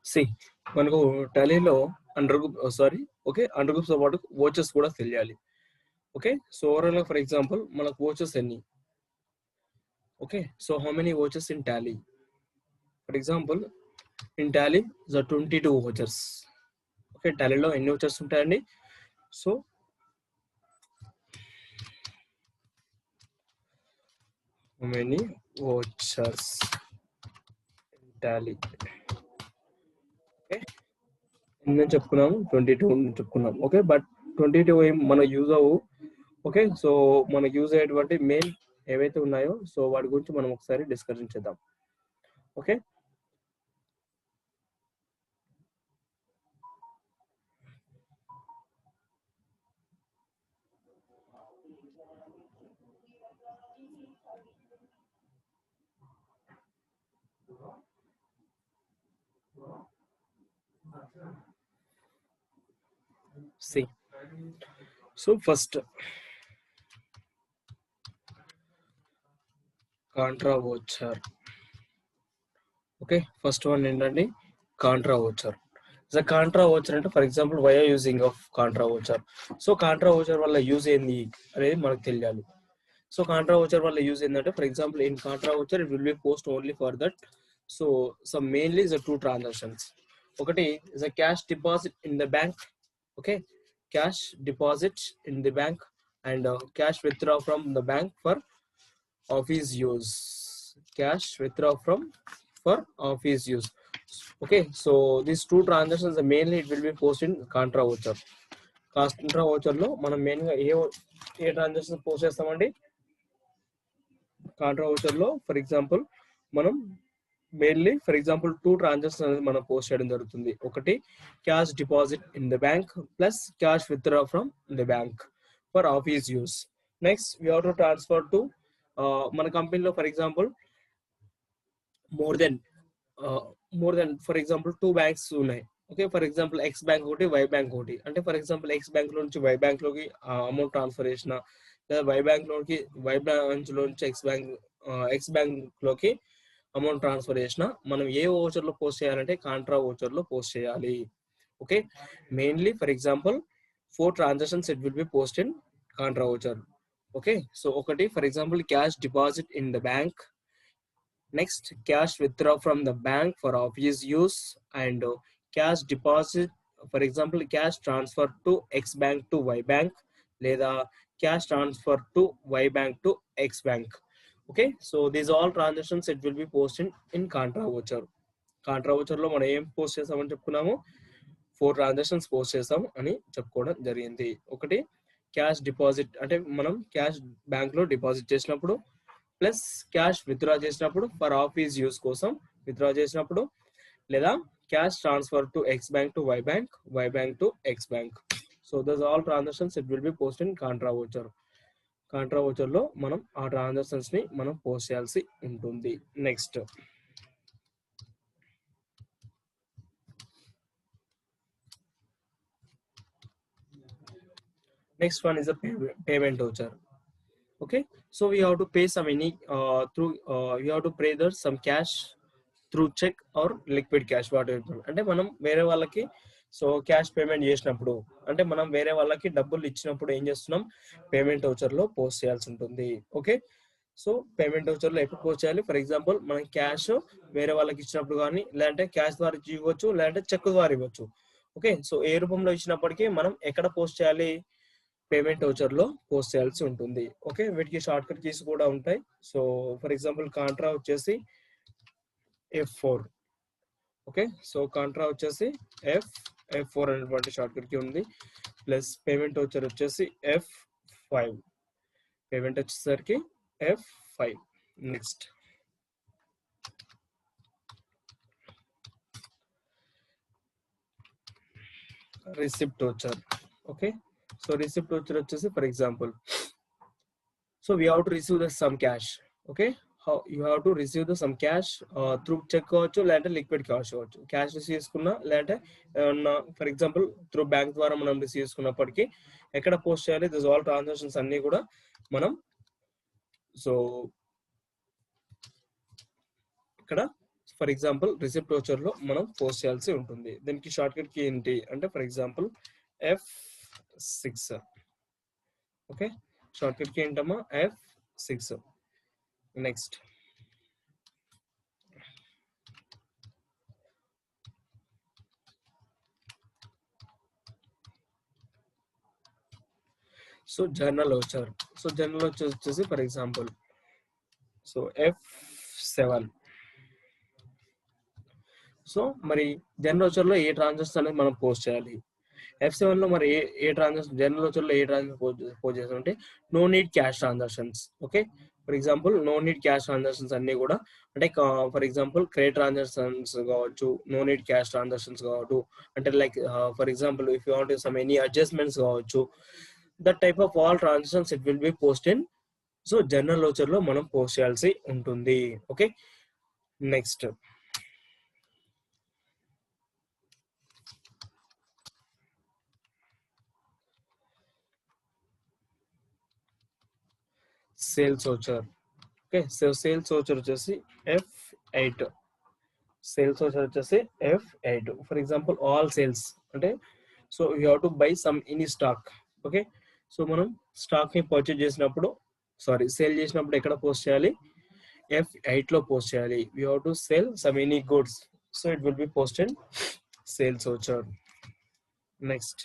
C మనకు టాలీలో under group okay under groups తో పాటు వోచెస్ కూడా తెలియాలి. Okay so overall for example మనకు వోచెస్ ఎన్ని? ఓకే సో హౌ మెనీ వోచెస్ in Tally? For example in Tally the 22 వోచెస్. ఓకే టాలీలో ఎన్ని వోచెస్ ఉంటాయండి? సో హౌ మెనీ వోచెస్ ఇన్ టాలీ? ఓకే ఎన్ని చెప్పుకున్నాము? 22 చెప్పుకున్నాం. ఓకే బట్ 22 ఏం మనకు యూజ్ అవ్వు. ఓకే సో మనకు యూజ్ అయ్యేటువంటి మెయిన్ ఏవైతే ఉన్నాయో సో వాటి గురించి మనం ఒకసారి డిస్కషన్ చేద్దాం. Okay see so first contra voucher. Okay first one ఏంటండి? Contra voucher. కాంట్రా వోచర్ అంటే for example why are using of contra voucher. So contra voucher వల్ల యూజ్ ఏంది అనేది మనకు తెలియాలి. సో కాంట్రా వోచర్ వల్ల యూజ్ ఏంటంటే for example in contra voucher it will be post only for that. So some mainly is two transactions. ఒకటి is a cash deposit in the bank. Okay cash deposit in the bank and cash withdraw from the bank for office use. Cash withdraw from for office use. Okay so these two transactions mainly it will be posted in contra voucher. Contra voucher లో మనం main గా ఏ transaction post చేస్తామండి? Contra voucher లో for example మనం mainly for example two transaction అనేది మనం post చేయడం జరుగుతుంది. ఒకటి cash deposit in the bank plus cash withdraw from the bank for office use. Next we have to transfer to మన కంపెనీలో for example more than for example two banks ఉన్నాయి. Okay for example X bank ఒకటి, Y bank ఒకటి. అంటే for example X bank లో నుంచి why bank లోకి amount transfer చేసిన, లేదా వై బ్యాంక్ లోకి వై బ్రాంచ్ లో నుంచి ఎక్స్ బ్యాంక్ లోకి అమౌంట్ ట్రాన్స్ఫర్ చేసిన మనం ఏ ఓచర్ లో పోస్ట్ చేయాలంటే కాంట్రా ఓచర్ లో పోస్ట్ చేయాలి. Okay mainly for example 4 transactions it will be posted in contra voucher. Okay so ఒకటి for example cash deposit in the bank, next cash withdraw from the bank for office use and cash deposit for example cash transfer to X bank to Y bank లేదా cash transfer to Y bank to X bank. Okay so these all transactions it will be posted in contra voucher. Contra voucher లో మనం ఏం post చేసామని చెప్పుకున్నాము? 4 transactions post చేసాం అని చెప్పుకోవడం జరిగింది. ఒకటి క్యాష్ డిపాజిట్ అంటే మనం క్యాష్ బ్యాంక్ లో డిపాజిట్ చేసినప్పుడు, ప్లస్ క్యాష్ విత్డ్రా చేసినప్పుడు ఫర్ ఆఫీస్ యూస్ కోసం విత్డ్రా చేసినప్పుడు, లేదా cash transfer to X bank to Y bank to X bank. So those all transactions it will be post in contra voucher. Contra voucher లో మనం ఆ transactions ని మనం post చేయాల్సి ఉంటుంది. Next one is a payment voucher. Okay so we have to pay some through we have to pay there some cash through check or liquid cash whatever. అంటే మనం వేరే వాళ్ళకి సో క్యాష్ పేమెంట్ చేసినప్పుడు అంటే మనం వేరే వాళ్ళకి డబ్బులు ఇచ్చినప్పుడు ఏం చేస్తున్నాం? పేమెంట్ వౌచర్ లో పోస్ట్ చేయాల్సి ఉంటుంది. ఓకే సో పేమెంట్ వౌచర్ లో ఎప్పుడు పోస్ట్ చేయాలి? ఫర్ ఎగ్జాంపుల్ మనం క్యాష్ వేరే వాళ్ళకి ఇచ్చినప్పుడు కానీ, లేదంటే క్యాష్ ద్వారా ఇవ్వచ్చు, లేదంటే చెక్ ద్వారా ఇవ్వచ్చు. ఓకే సో ఏ రూపంలో ఇచ్చినప్పటికీ మనం ఎక్కడ పోస్ట్ చేయాలి? పేమెంట్ వౌచర్ లో పోస్ట్ చేయాల్సి ఉంటుంది. ఓకే వీటికి షార్ట్ కట్ కీస్ కూడా ఉంటాయి. సో ఫర్ ఎగ్జాంపుల్ కాంట్రా వచ్చేసి F4. ఓకే సో కాంట్రా వచ్చేసి F4 అనేటువంటి షార్ట్ కట్ కీ ఉంది. ప్లస్ పేమెంట్ వౌచర్ వచ్చేసి F5. పేమెంట్ వచ్చేసరికి F5. Next receipt voucher. Okay so receipt voucher వచ్చేసి for example so we have to receive the some cash. Okay how you have to receive the some cash through check కావచ్చు, లేదంటే liquid cash కావచ్చు. Cash receive చేసుకున్నా, లేదంటే for example through bank ద్వారా మనం receive చేసుకున్నప్పటికీ ఎక్కడ post చేయాలి? This all transactions అన్ని కూడా మనం సో ఇక్కడ ఫర్ ఎగ్జాంపుల్ రిసిప్ట్ వోచర్ లో మనం పోస్ట్ చేయాల్సి ఉంటుంది. దీనికి షార్ట్ కట్ కీ ఏంటి అంటే for example F6. Okay, short cut key ఏంటమ్మా F6. Next so journal voucher. So journal voucher వచ్చేసి for example so F7. So మరి జనరల్ వోచర్ లో ఏ ట్రాన్సాక్షన్ అనేది మనం పోస్ట్ చేయాలి? F7 లో మరి ఏ ట్రాన్సాక్షన్ జనరల్ వోచర్ లో ఏ ట్రాన్సాక్షన్ పోస్ట్ చేస్తామంటే no need cash transactions. Okay, for example no need cash transactions అన్ని కూడా అంటే ఫర్ ఎగ్జాంపుల్ క్రెడిట్ ట్రాన్సాక్షన్స్ కావచ్చు, నో నీడ్ క్యాష్ ట్రాన్సాక్షన్స్ కావచ్చు, అంటే like for example if you want some any adjustments కావచ్చు, that type of all transactions it will be post in so general voucher లో మనం post చేయాల్సి ఉంటుంది. Okay, next sales voucher. Okay, so sales voucher వచ్చేసి F8. Sales voucher వచ్చేసి F8. For example all sales అంటే so you have to buy some any stock. Okay, so మనం stock ని purchase చేసినప్పుడు సేల్ చేసినప్పుడు ఎక్కడ పోస్ట్ చేయాలి? F8 లో పోస్ట్ చేయాలి. You have to sale some any goods, so it will be posted sales voucher. Next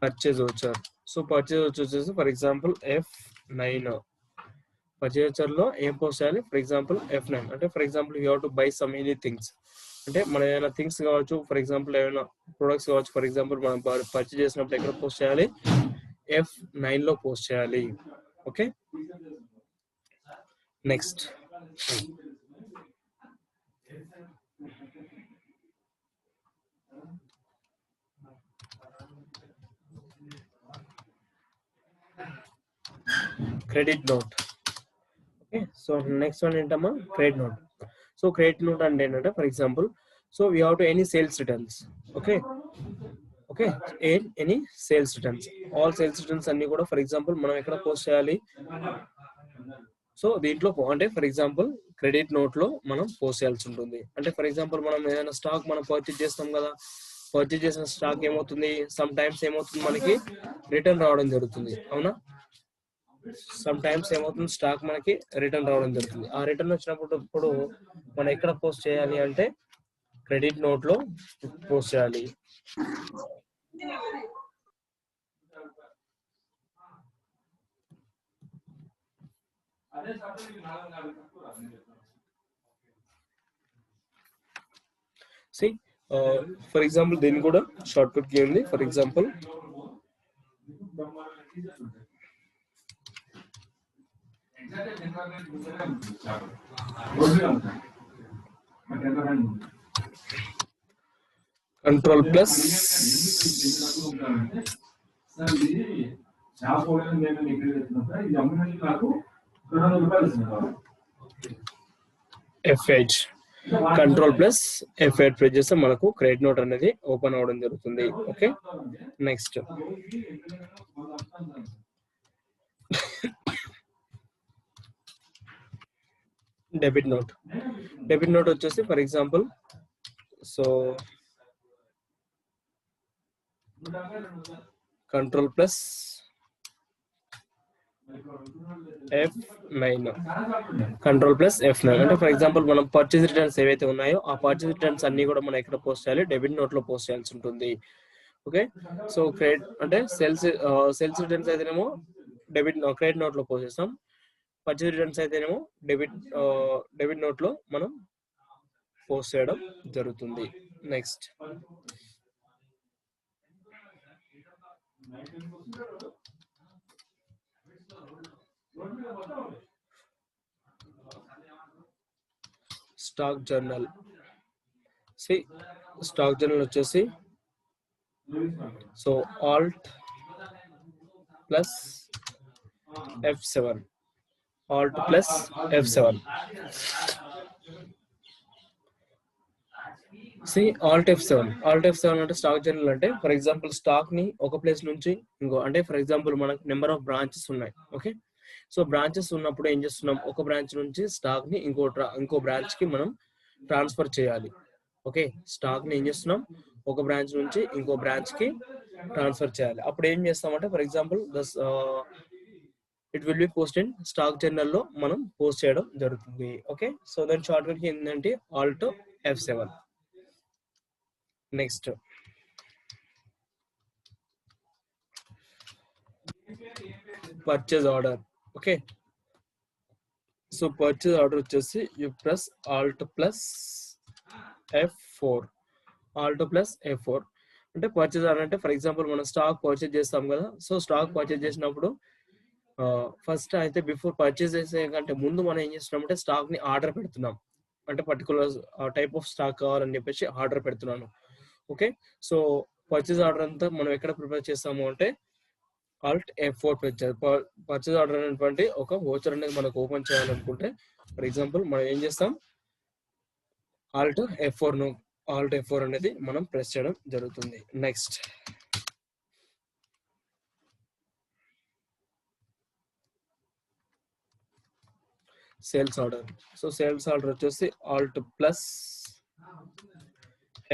purchase voucher. So purchase voucher వచ్చేసి for example F9. Purchase voucher లో ఏం పోస్ట్ చేయాలి? ఫర్ ఎగ్జాంపుల్ F9 అంటే for example you have to buy some any things అంటే మనం ఏమైనా things కావచ్చు, for example ఏమైనా ప్రొడక్ట్స్ కావచ్చు. ఫర్ ఎగ్జాంపుల్ మనం పర్చేజ్ చేసినప్పుడు ఎక్కడ పోస్ట్ చేయాలి? F9 లో పోస్ట్ చేయాలి. Okay, next credit note. Okay, so next one ఏంటమ్మా? Credit note. So credit note అంటే ఏంటంటే for example so we have to any sales returns. Okay okay, any sales returns, all sales returns అన్ని కూడా for example మనం ఎక్కడ post చేయాలి? So దీంట్లో అంటే ఫర్ ఎగ్జాంపుల్ క్రెడిట్ నోట్ లో మనం పోస్ట్ చేయాల్సి ఉంటుంది. అంటే ఫర్ ఎగ్జాంపుల్ మనం ఏదైనా స్టాక్ మనం పర్చేజ్ చేస్తాం కదా, పర్చేజ్ చేసిన స్టాక్ ఏమవుతుంది? సమ్ టైమ్స్ ఏమవుతుంది మనకి రిటర్న్ రావడం జరుగుతుంది, అవునా? సమ్ టైమ్స్ ఏమవుతుంది స్టాక్ మనకి రిటర్న్ రావడం జరుగుతుంది. ఆ రిటర్న్ వచ్చినప్పుడు మనం ఎక్కడ పోస్ట్ చేయాలి అంటే క్రెడిట్ నోట్ లో పోస్ట్ చేయాలి. ఫర్ ఎగ్జాంపుల్ దీన్ని కూడా షార్ట్ కట్ కీ ఉంది. For example control plus F8. Control plus F8 press చేస్తే మనకు క్రెడిట్ నోట్ అనేది ఓపెన్ అవడం జరుగుతుంది. Okay, next debit note. Debit note వచ్చేసి for example so control plus F9. Control plus F9 అంటే ఫర్ ఎగ్జాంపుల్ మనం purchase returns ఏవైతే ఉన్నాయో ఆ పర్చేజ్ రిటర్న్స్ అన్ని కూడా మనం ఎక్కడ పోస్ట్ చేయాలి? డెబిట్ నోట్ లో పోస్ట్ చేయాల్సి ఉంటుంది. ఓకే, సో క్రెడిట్ అంటే సేల్స్ రిటర్న్స్ అయితేనేమో క్రెడిట్ నోట్ లో పోస్ట్ చేస్తాం. పర్చేజ్ రిటర్న్స్ అయితేనేమో డెబిట్ నోట్ లో మనం పోస్ట్ చేయడం జరుగుతుంది. Next stock journal. Stock journal వచ్చేసి so alt plus F7. Alt plus F7. See alt F7 అంటే స్టాక్ జర్నల్ అంటే ఫర్ ఎగ్జాంపుల్ స్టాక్ ని ఒక ప్లేస్ నుంచి ఇంకో అంటే ఫర్ ఎగ్జాంపుల్ మనకు నెంబర్ ఆఫ్ బ్రాంచెస్ ఉన్నాయి. ఓకే, సో బ్రాంచెస్ ఉన్నప్పుడు ఏం చేస్తున్నాం, ఒక బ్రాంచ్ నుంచి స్టాక్ ని ఇంకో బ్రాంచ్ కి మనం ట్రాన్స్ఫర్ చేయాలి. ఓకే, స్టాక్ ని ఏం చేస్తున్నాం, ఒక బ్రాంచ్ నుంచి ఇంకో బ్రాంచ్ కి ట్రాన్స్ఫర్ చేయాలి. అప్పుడు ఏం చేస్తామంటే for example it will be post in stock journal లో మనం పోస్ట్ చేయడం జరుగుతుంది. ఓకే, సో దాని షార్ట్ కట్ ఏంటంటే alt F7. Next purchase order. Okay, so purchase order వచ్చేసి you press alt plus F4. అంటే పర్చేజ్ ఆర్డర్ అంటే ఫర్ ఎగ్జాంపుల్ మనం స్టాక్ పర్చేజ్ చేస్తాం కదా. సో స్టాక్ పర్చేజ్ చేసినప్పుడు ఫస్ట్ అయితే బిఫోర్ పర్చేజ్ చేసే కంటే ముందు మనం ఏం చేస్తున్నామంటే స్టాక్ ని ఆర్డర్ పెడుతున్నాం. అంటే పర్టికులర్ టైప్ ఆఫ్ స్టాక్ కావాలని చెప్పేసి ఆర్డర్ పెడుతున్నాను. ఓకే, సో పర్చేజ్ ఆర్డర్ అంతా మనం ఎక్కడ ప్రిపేర్ చేస్తాము అంటే ఆల్ట్ F4 పర్చేజ్ ఆర్డర్ అనేటువంటి ఒక వోచర్ అనేది మనకు ఓపెన్ చేయాలనుకుంటే ఫర్ ఎగ్జాంపుల్ మనం ఏం చేస్తాం, ఆల్ట్ F4 అనేది మనం ప్రెస్ చేయడం జరుగుతుంది. Next sales order. So sales order వచ్చేసి alt plus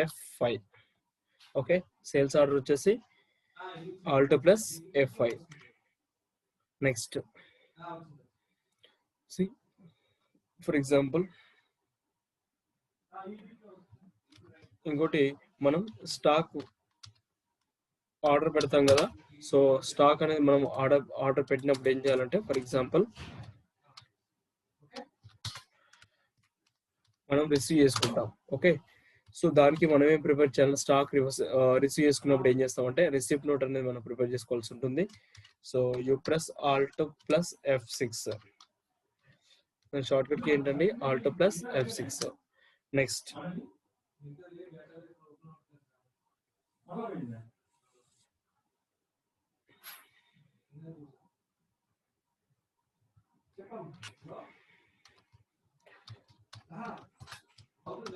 F5. Okay, sales order వచ్చేసి alt plus F5. Next see for example ఇంకోటి మనం స్టాక్ ఆర్డర్ పెడతాం కదా. సో స్టాక్ అనేది మనం ఆర్డర్ పెట్టినప్పుడు ఏం చేయాలంటే ఫర్ ఎగ్జాంపుల్ మనం రిసీవ్ చేసుకుంటాం. ఓకే, సో దానికి మనం ఏం ప్రిపేర్ చేయాలి, స్టాక్ రిసీవ్ చేసుకున్నప్పుడు ఏం చేస్తామంటే రిసిప్ట్ నోట్ అనేది మనం ప్రిపేర్ చేసుకోవాల్సి ఉంటుంది. So you press alt plus F6. Short cut కి ఏంటండి alt plus F6.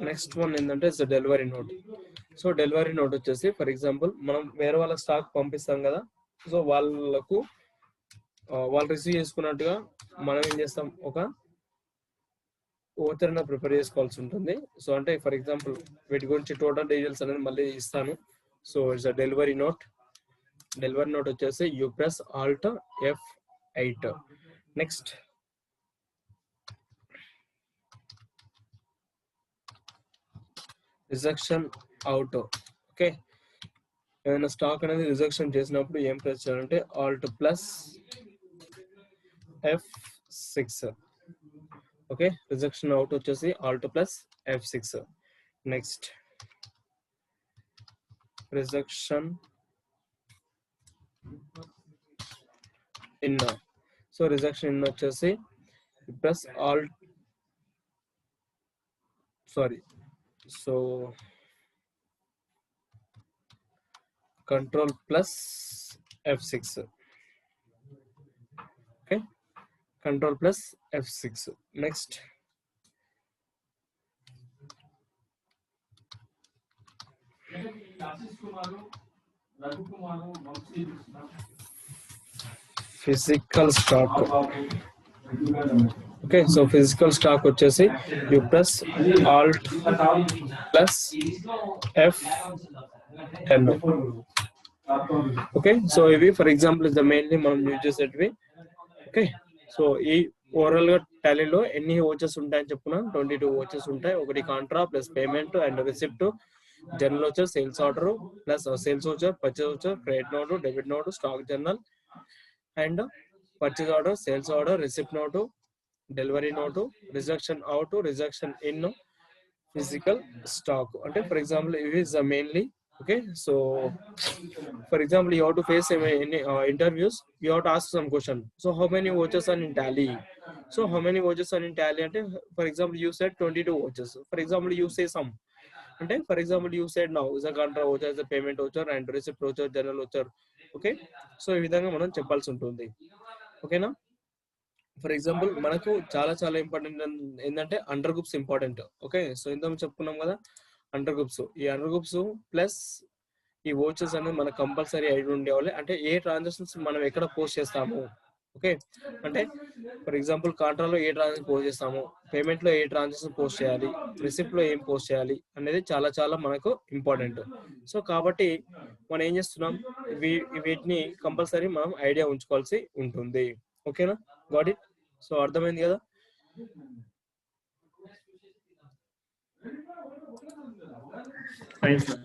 Next one ఏంటంటే delivery note. So delivery note వచ్చేసి ఫర్ ఎగ్జాంపుల్ మనం వేరే వాళ్ళ స్టాక్ పంపిస్తాం కదా. సో వాళ్ళు రిసీవ్ చేసుకున్నట్టుగా మనం ఏం చేస్తాం, ఒక ఓచర్ ప్రిపేర్ చేసుకోవాల్సి ఉంటుంది. సో అంటే ఫర్ ఎగ్జాంపుల్ వీటి గురించి టోటల్ డీటెయిల్స్ అనేది మళ్ళీ ఇస్తాను. సో ఇట్స్ డెలివరీ నోట్ వచ్చేసి you press alt F8. Next rejection out. Okay, ఏదైనా స్టాక్ అనేది రిజెక్షన్ చేసినప్పుడు ఏం ప్రెస్ చేయాలంటే alt plus F6. Okay, rejection out వచ్చేసి alt plus F6. Next rejection in. So rejection in వచ్చేసి plus alt so control plus F6. Okay, control plus F6. Next physical stock. Okay, so physical stock వచ్చేసి you plus alt plus F10. Okay, so ఇవి for example is the mainly మనం use చేసేటివి. Okay, so ఈ overall గా టాలీలో ఎన్ని ఓచెస్ ఉంటాయని చెప్పుకున్నాం, 22 ఓచెస్ ఉంటాయి. ఒకటి Contra plus payment and receipt, general voucher, sales order plus sales voucher, purchase voucher, credit note, debit note, stock journal and purchase order, sales order, receipt note, delivery note, rejection out, rejection in, physical stock. అంటే for example ఇవి is mainly. Okay, so for example you have to face any interviews, you have to ask some question. So how many watches are in tally? So how many watches are in tally ante for example you said 22 watches. For example you say some ante for example you said now is a contra voucher, is a payment voucher and receipt voucher, general voucher. Okay, so ఈ విధంగా మనం చెప్పాల్సి ఉంటుంది. ఓకేనా, for example మనకు చాలా important ఏంటంటే under groups important. Okay, so ఇంత చెప్పుకున్నాం కదా, అండర్ గ్రూప్స్. ఈ అండర్ గ్రూప్స్ ప్లస్ ఈ వోచర్స్ అనేది మనకు కంపల్సరీ ఐడి ఉండేవాళ్ళు. అంటే ఏ ట్రాన్సాక్షన్స్ మనం ఎక్కడ పోస్ట్ చేస్తాము, ఓకే, అంటే ఫర్ ఎగ్జాంపుల్ కాంట్రాలో ఏ ట్రాన్సాక్షన్ పోస్ట్ చేస్తాము, పేమెంట్లో ఏ ట్రాన్సాక్షన్ పోస్ట్ చేయాలి, రిసిప్ట్లో ఏం పోస్ట్ చేయాలి అనేది చాలా చాలా మనకు ఇంపార్టెంట్. సో కాబట్టి మనం ఏం చేస్తున్నాం, వీటిని కంపల్సరీ మనం ఐడియా ఉంచుకోవాల్సి ఉంటుంది. ఓకేనా, గాట్ ఇట్? సో అర్థమైంది కదా. Fine sir.